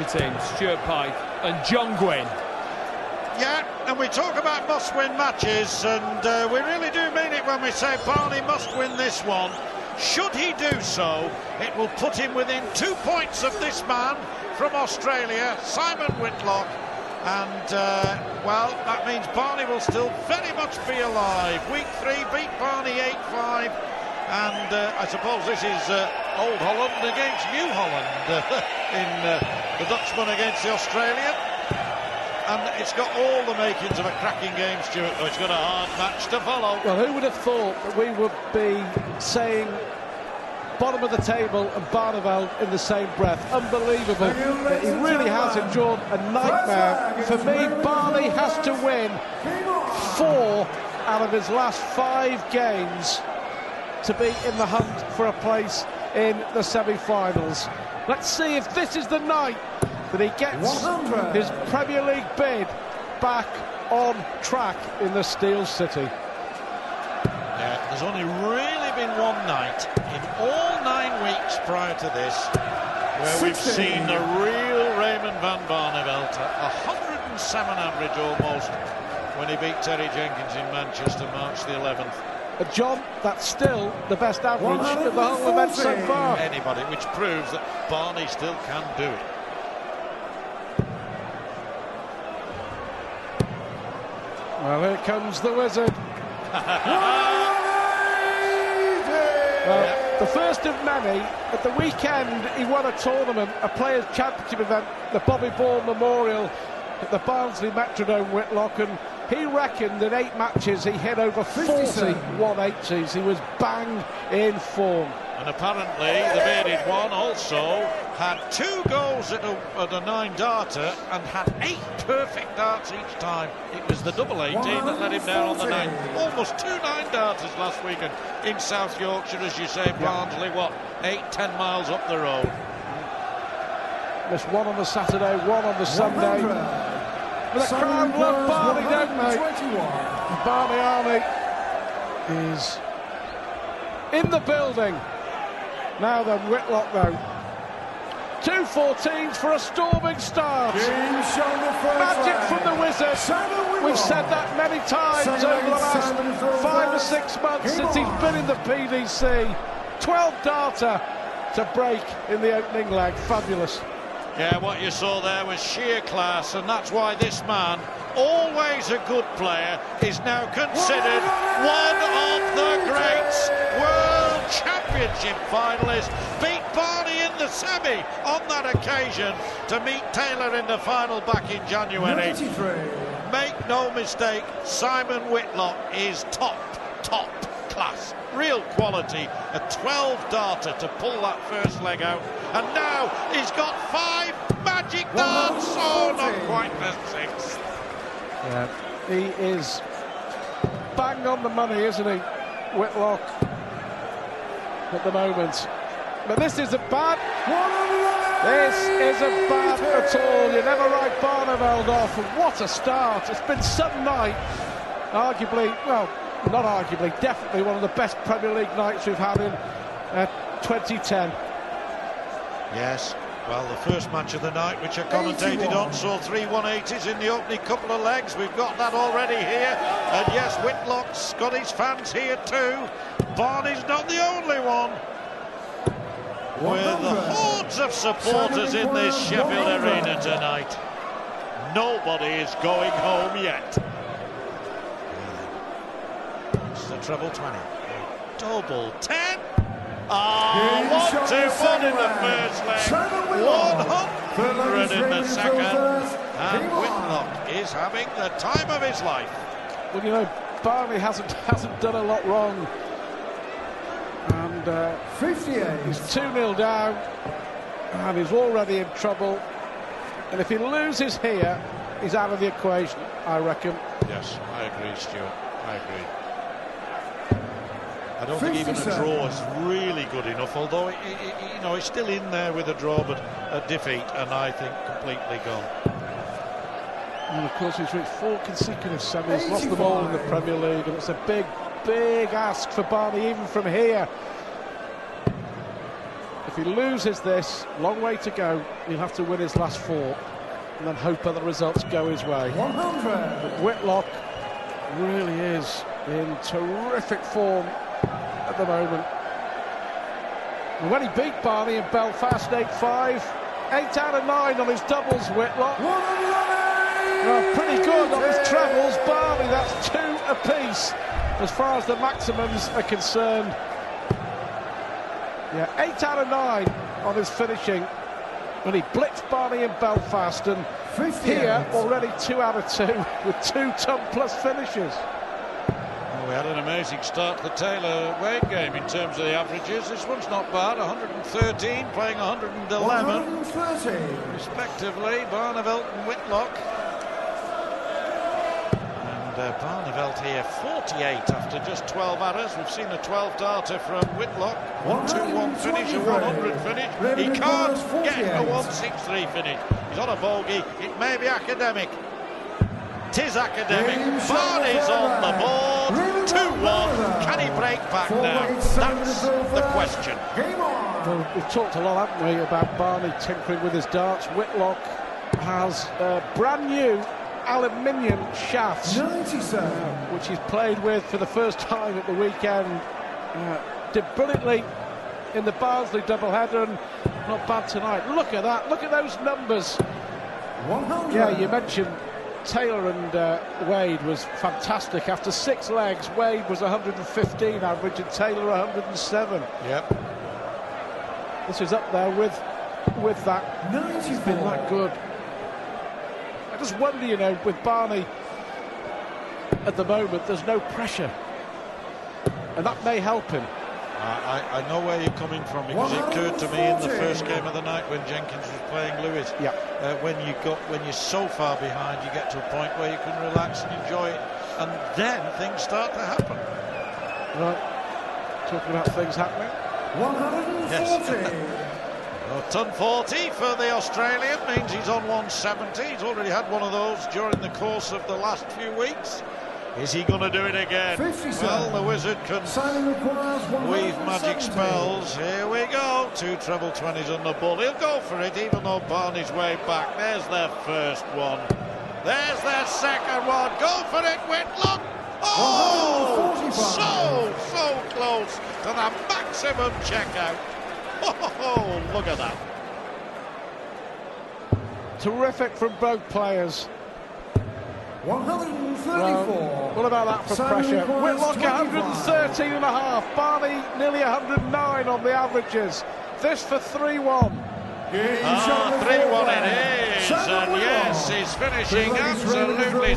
teams, Stuart Pike and John Gwynn. Yeah, and we talk about must-win matches, and we really do mean it when we say Barney must win this one. Should he do so, it will put him within 2 points of this man from Australia, Simon Whitlock. And, well, that means Barney will still very much be alive. Week 3 beat Barney 8-5. And I suppose this is Old Holland against New Holland in the Dutchman against the Australian. And it's got all the makings of a cracking game, Stuart. Oh, it's got a hard match to follow. Well, who would have thought that we would be saying bottom of the table and Barneveld in the same breath? Unbelievable. He really has endured a nightmare. For me, Barney has to win 4 out of his last 5 games to be in the hunt for a place in the semi-finals. Let's see if this is the night that he gets his Premier League bid back on track in the Steel City. Yeah, there's only really been one night in all 9 weeks prior to this where we've seen the real Raymond van Barneveld, 107 average almost, when he beat Terry Jenkins in Manchester March the 11th. John, that's still the best average of the whole event so far. Anybody, which proves that Barney still can do it. Well, here comes the wizard. Well, the first of many. At the weekend, he won a tournament, a Players' Championship event, the Bobby Ball Memorial at the Barnsley Metrodome, Whitlock, and he reckoned in 8 matches he hit over 40 180s. He was bang in form. And apparently the bearded one also had 2 goals at a 9-darter and had 8 perfect darts each time. It was the double 18 that let him down on the 9. Almost 2 9-darters last weekend in South Yorkshire, as you say, Barnsley, what, 8-10 miles up the road. Missed 1 on the Saturday, 1 on the Sunday. But the crowd love Barney, don't they? Barney Army is in the building. Now then, Whitlock though. 2 14s for a storming start. Magic from the wizard. We've said that many times over the last 5 or 6 months since he's been in the PDC. 12-darter to break in the opening leg. Fabulous. Yeah, what you saw there was sheer class, and that's why this man, always a good player, is now considered one of the greats. World Championship finalist, beat Barney in the semi on that occasion to meet Taylor in the final back in January. 93. Make no mistake, Simon Whitlock is top class. Real quality, a 12-darter to pull that first leg out, and now he's got 5 magic darts. Oh, not quite the 6th. Yeah, he is bang on the money, isn't he, Whitlock, at the moment. But this isn't bad. This isn't bad at all. You never write Barneveld off, and what a start. It's been some night, arguably, well, not arguably, definitely one of the best Premier League nights we've had in 2010. Yes, well, the first match of the night, which I commentated on, saw 3 180s in the opening couple of legs. We've got that already here. And yes, Whitlock's got his fans here too. Barney's not the only one. With the hordes of supporters in this Sheffield arena tonight. Nobody is going home yet. The treble 20, double 10. Oh, 1-2-1 in the first leg, 100 in the second, and Whitlock is having the time of his life. Well, you know, Barney hasn't done a lot wrong, and 58. He's 2-0 down, and he's already in trouble. And if he loses here, he's out of the equation, I reckon. Yes, I agree, Stuart. I agree. I don't think even a draw is really good enough, although you know, it's still in there with a draw, but a defeat, and I think completely gone. And of course, he's reached 4 consecutive semis, lost them all in the Premier League, and it's a big ask for Barney, even from here. If he loses this, long way to go, he'll have to win his last 4 and then hope other results go his way. 100. But Whitlock really is in terrific form at the moment. And when he beat Barney in Belfast 8-5, 8 out of 9 on his doubles, Whitlock. Well, pretty good on his trebles. Barney, that's 2 apiece as far as the maximums are concerned. Yeah, 8 out of 9 on his finishing when he blitzed Barney in Belfast, and 58. Here already 2 out of 2 with 2 ton-plus finishes. Well, we had an amazing start to the Taylor-Wade game in terms of the averages. This one's not bad, 113 playing 111 130. respectively, Barneveld and Whitlock. Barneveld here 48 after just 12 errors. We've seen a 12-darter from Whitlock, 1-2-1 finish, a 100 finish. He can't get a 163 finish. He's on a bogey. It may be academic. Tis academic. Barney's on the board. 2-1. Can he break back now? That's the question. Well, we've talked a lot, haven't we, about Barney tinkering with his darts. Whitlock has brand new aluminium shafts, 97. which he's played with for the first time at the weekend. Did brilliantly in the Barnsley doubleheader, and not bad tonight. Look at that, look at those numbers. 100. Yeah, you mentioned Taylor and Wade was fantastic. After 6 legs, Wade was 115 average and Taylor 107. Yep. This is up there with that. 94. He's been that good. I just wonder, you know, with Barney at the moment, there's no pressure, and that may help him. I know where you're coming from, because it occurred to me in the first game of the night when Jenkins was playing Lewis. Yeah. When you're so far behind, you get to a point where you can relax and enjoy it, and then things start to happen. Right. Talking about things happening. 140. Yes. Well, ton 40 for the Australian means he's on 170. He's already had one of those during the course of the last few weeks. Is he going to do it again? 57. Well, the wizard can weave magic spells. Here we go. 2 treble 20s on the ball. He'll go for it, even though Barney's way back. There's their first one. There's their second one. Go for it, Whitlock. Oh, so close to the maximum checkout. Oh, look at that. Terrific from both players. 134. What about that for pressure? Whitlock 113 and a half. Barney nearly 109 on the averages. This for 3-1. 3-1 it is, and yes, he's finishing absolutely